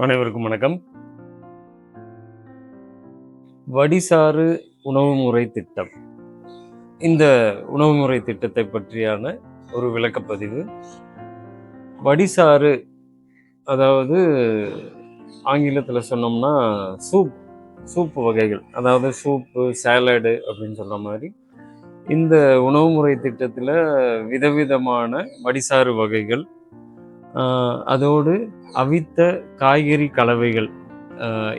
அனைவருக்கும் வணக்கம். வடிசாறு உணவு முறை திட்டம். இந்த உணவு முறை திட்டத்தை பற்றியான ஒரு விளக்கப்பதிவு. வடிசாறு அதாவது ஆங்கிலத்துல சொன்னோம்னா சூப் சூப் வகைகள். அதாவது சூப்பு, சாலடு அப்படின்னு சொல்ற மாரி, இந்த உணவு முறை திட்டத்துல விதவிதமான வடிசாறு வகைகள், அதோடு அவித்த காய்கறி கலவைகள்,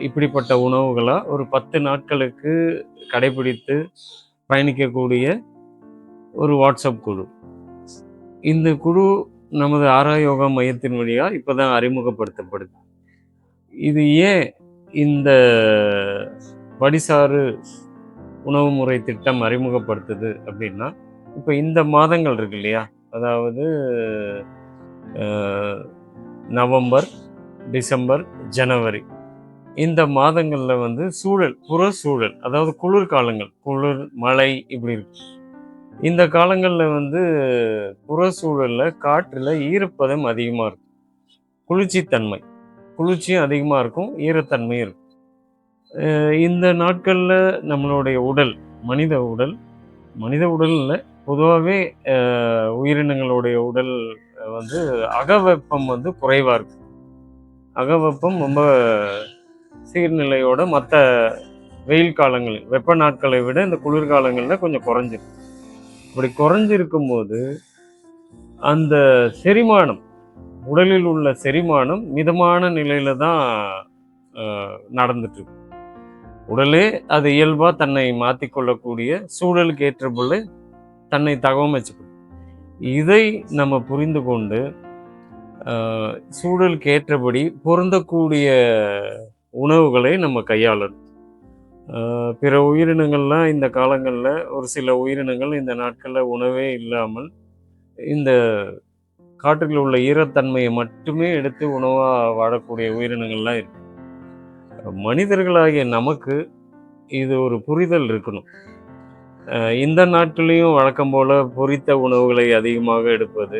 இப்படிப்பட்ட உணவுகளா ஒரு 10 நாட்களுக்கு கடைபிடித்து பயணிக்கக்கூடிய ஒரு வாட்ஸ்அப் குழு. இந்த குழு நமது ஆரா யோகா மையத்தின் வழியா இப்பதான் அறிமுகப்படுத்தப்படுது. இது ஏன் இந்த வடிசாறு உணவு முறை திட்டம் அறிமுகப்படுத்துது அப்படின்னா, இப்போ இந்த மாதங்கள் இருக்கு இல்லையா? அதாவது நவம்பர், டிசம்பர், ஜனவரி இந்த மாதங்கள்ல வந்து சூழல், புற சூழல், அதாவது குளிர்காலங்கள், குளிர், மழை இப்படி இருக்கு. இந்த காலங்கள்ல வந்து புற சூழல்ல காற்றுல ஈரப்பதம் அதிகமா இருக்கும். குளிர்ச்சித்தன்மை, குளிர்ச்சியும் அதிகமா இருக்கும், ஈரத்தன்மையும் இருக்கும். இந்த நாட்கள்ல நம்மளுடைய உடல், மனித உடல், மனித உடல் இல்ல, பொதுவாகவே உயிரினங்களுடைய உடல் வந்து அகவெப்பம் வந்து குறைவா இருக்கு. அகவெப்பம் ரொம்ப சீர்நிலையோட மற்ற வெயில் காலங்களில், வெப்ப நாட்களை விட இந்த குளிர்காலங்களில் கொஞ்சம் குறைஞ்சிருக்கு. அப்படி குறைஞ்சிருக்கும் போது அந்த செரிமானம், உடலில் உள்ள செரிமானம் மிதமான நிலையில தான் நடந்துட்டு இருக்கு. உடலே அது இயல்பா தன்னை மாற்றிக்கொள்ளக்கூடிய சூழலுக்கு ஏற்றபோல தன்னை தகவமைச்சுக்கும். இதை நம்ம புரிந்து கொண்டு சூழலுக்கு ஏற்றபடி பொருந்தக்கூடிய உணவுகளை நம்ம கையாளணும். பிற உயிரினங்கள்லாம் இந்த காலங்களில், ஒரு சில உயிரினங்கள் இந்த நாட்களில் உணவே இல்லாமல் இந்த காற்றில் உள்ள ஈரத்தன்மையை மட்டுமே எடுத்து உணவாக வாழக்கூடிய உயிரினங்கள்லாம் இருக்கு. மனிதர்களாகிய நமக்கு இது ஒரு புரிதல் இருக்கணும். இந்த நாட்களையும் வழக்கம் போல பொரித்த உணவுகளை அதிகமாக எடுப்பது,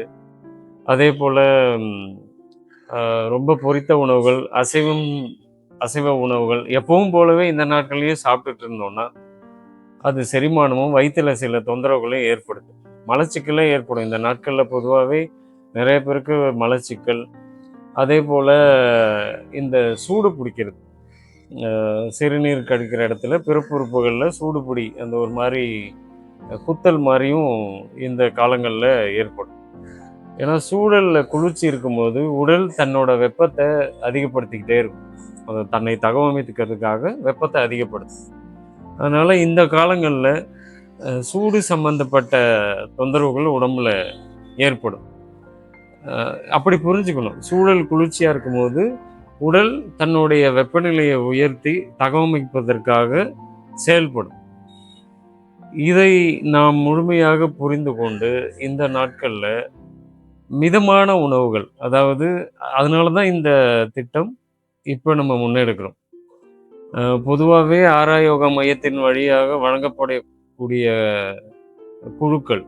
அதே போல ரொம்ப பொரித்த உணவுகள், அசைவ உணவுகள் எப்பவும் போலவே இந்த நாட்கள்லையும் சாப்பிட்டுட்டு இருந்தோம்னா அது செரிமானமும் வயிற்றுல சில தொந்தரவுகளையும் ஏற்படுத்தும். மலச்சிக்கலே ஏற்படும். இந்த நாட்களில் பொதுவாகவே நிறைய பேருக்கு மலச்சிக்கல், அதே போல் இந்த சூடு பிடிக்கிறது, சிறுநீர் கழிக்கிற இடத்துல பிறப்புறுப்புகளில் சூடு பிடி, அந்த ஒரு மாதிரி குத்தல் மாதிரியும் இந்த காலங்களில் ஏற்படும். ஏன்னா சூழலில் குளிர்ச்சி இருக்கும்போது உடல் தன்னோட வெப்பத்தை அதிகப்படுத்திக்கிட்டே இருக்கும். அதை தன்னை தகவமைத்துக்கிறதுக்காக வெப்பத்தை அதிகப்படுத்தும். அதனால் இந்த காலங்களில் சூடு சம்பந்தப்பட்ட தொந்தரவுகள் உடம்புல ஏற்படும். அப்படி புரிஞ்சுக்கணும். சூழல் குளிர்ச்சியாக இருக்கும்போது உடல் தன்னுடைய வெப்பநிலையை உயர்த்தி தகவமைப்பதற்காக செயல்படும். இதை நாம் முழுமையாக புரிந்து கொண்டு இந்த நாட்களில் மிதமான உணவுகள், அதாவது அதனால தான் இந்த திட்டம் இப்போ நம்ம முன்னெடுக்கிறோம். பொதுவாகவே ஆரா யோகா மையத்தின் வழியாக வழங்கப்படக்கூடிய குழுக்கள்,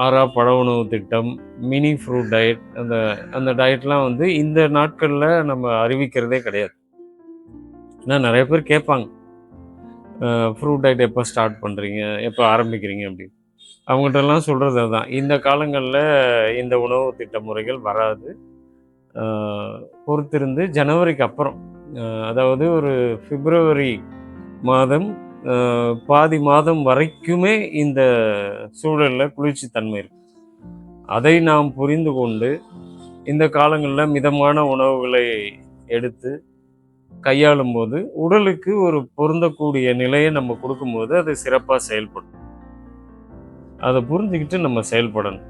ஆரா பழ உணவு திட்டம், மினி ஃப்ரூட் டயட், அந்த டயட்லாம் வந்து இந்த நாட்களில் நம்ம அறிவிக்கிறதே கிடையாது. ஏன்னா நிறைய பேர் கேட்பாங்க, ஃப்ரூட் டயட் எப்போ ஸ்டார்ட் பண்ணுறீங்க, எப்போ ஆரம்பிக்கிறீங்க அப்படின்னு. அவங்ககிட்டலாம் சொல்கிறது அதுதான், இந்த காலங்களில் இந்த உணவு திட்ட முறைகள் வராது. பொறுத்திருந்து ஜனவரிக்கு அப்புறம், அதாவது ஒரு பிப்ரவரி மாதம் பாதி மாதம் வரைக்குமே இந்த சூழலில் குளிர்ச்சி தன்மை இருக்கு. அதை நாம் புரிந்து கொண்டு இந்த காலங்களில் மிதமான உணவுகளை எடுத்து கையாளும் போது உடலுக்கு ஒரு பொருந்தக்கூடிய நிலையை நம்ம கொடுக்கும்போது அது சிறப்பாக செயல்படும். அதை புரிஞ்சுக்கிட்டு நம்ம செயல்படணும்.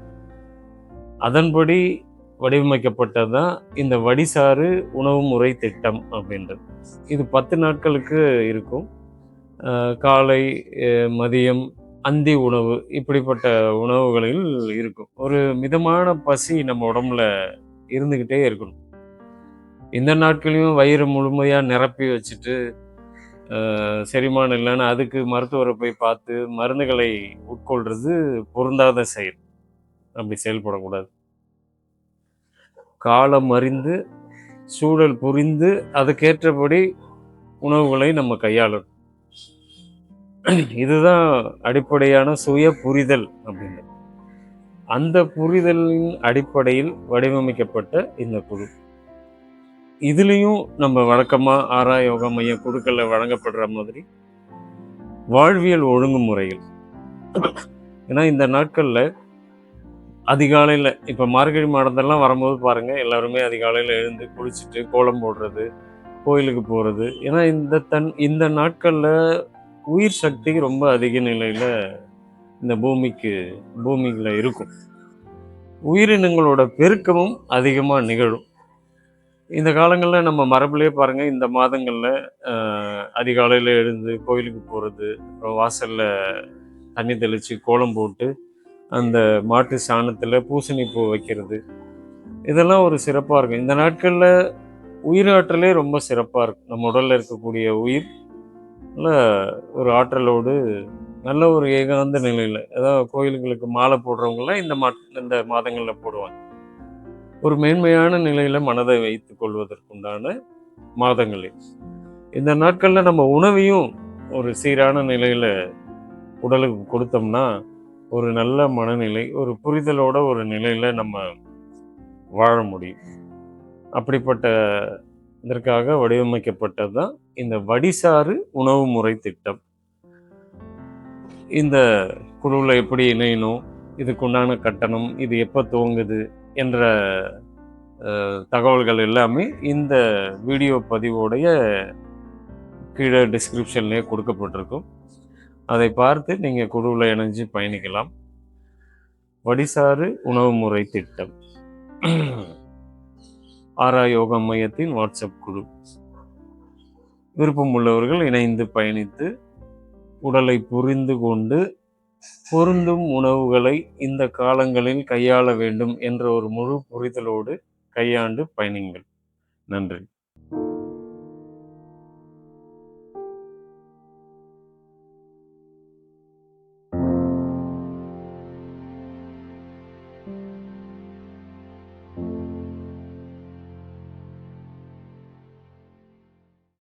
அதன்படி வடிவமைக்கப்பட்டது தான் இந்த வடிசாறு உணவு முறை திட்டம் அப்படின்றது. இது 10 நாட்களுக்கு இருக்கும். காலை, மதியம், அந்தி உணவு இப்படிப்பட்ட உணவுகளில் இருக்கும். ஒரு மிதமான பசி நம்ம உடம்புல இருந்துக்கிட்டே இருக்கணும். இந்த நாட்களையும் வயிறு முழுமையாக நிரப்பி வச்சுட்டு செரிமானம் இல்லைன்னு அதுக்கு மருத்துவரை போய் பார்த்து மருந்துகளை உட்கொள்வது பொருந்தாத செயல். அப்படி செயல்படக்கூடாது. காலம் அறிந்து சூழல் புரிந்து அதுக்கேற்றபடி உணவுகளை நம்ம கையாளணும். இதுதான் அடிப்படையான சுய புரிதல் அப்படின்னு. அந்த புரிதலின் அடிப்படையில் வடிவமைக்கப்பட்ட இந்த குழு. இதுலேயும் நம்ம வழக்கமாக ஆரா யோகா மைய குழுக்களில் வழங்கப்படுற மாதிரி வாழ்வியல் ஒழுங்குமுறைகள். ஏன்னா இந்த நாட்களில் அதிகாலையில் இப்போ மார்கழி மாதத்தெல்லாம் வரும்போது பாருங்கள், எல்லாருமே அதிகாலையில் எழுந்து குளிச்சுட்டு கோலம் போடுறது, கோயிலுக்கு போகிறது. ஏன்னா இந்த நாட்களில் உயிர் சக்தி ரொம்ப அதிக நிலையில் இந்த பூமியில் இருக்கும். உயிரினங்களோட பெருக்கமும் அதிகமாக நிகழும். இந்த காலங்களில் நம்ம மரபுலேயே பாருங்கள், இந்த மாதங்களில் அதிகாலையில் எழுந்து கோயிலுக்கு போகிறது, அப்புறம் வாசலில் தண்ணி தெளித்து கோலம் போட்டு அந்த மாட்டு சாணத்தில் பூசணி பூ வைக்கிறது, இதெல்லாம் ஒரு சிறப்பாக இருக்கும். இந்த நாட்களில் உயிராற்றலே ரொம்ப சிறப்பாக இருக்கும். நம்ம உடலில் இருக்கக்கூடிய உயிர் ஒரு ஆற்றலோடு நல்ல ஒரு ஏகாந்த நிலையில், அதாவது கோயில்களுக்கு மாலை போடுறவங்களாம் இந்த மாதங்களில் போடுவாங்க. ஒரு மேன்மையான நிலையில் மனதை வைத்துக் கொள்வதற்குண்டான மாதங்களில் இந்த நாட்களில் நம்ம உணவையும் ஒரு சீரான நிலையில் உடலுக்கு கொடுத்தோம்னா ஒரு நல்ல மனநிலை, ஒரு புரிதலோட ஒரு நிலையில் நம்ம வாழ முடியும். அப்படிப்பட்ட இதற்காக வடிவமைக்கப்பட்டது தான் இந்த வடிசாறு உணவு முறை திட்டம். இந்த குழுவில் எப்படி இணையணும், இதுக்குண்டான கட்டணம், இது எப்போ துவங்குது என்ற தகவல்கள் எல்லாமே இந்த வீடியோ பதிவோடைய கீழே டிஸ்கிரிப்ஷன்லேயே கொடுக்கப்பட்டிருக்கும். அதை பார்த்து நீங்கள் குழுவில் இணைஞ்சு பயணிக்கலாம். வடிசாறு உணவு முறை திட்டம், ஆரா யோகா மையத்தின் வாட்ஸ்அப் குழு. விருப்பம் உள்ளவர்கள் இணைந்து பயணித்து உடலை புரிந்து கொண்டு பொருந்தும் உணவுகளை இந்த காலங்களில் கையாள வேண்டும் என்ற ஒரு முழு புரிதலோடு கையாண்டு பயணிங்கள். நன்றி.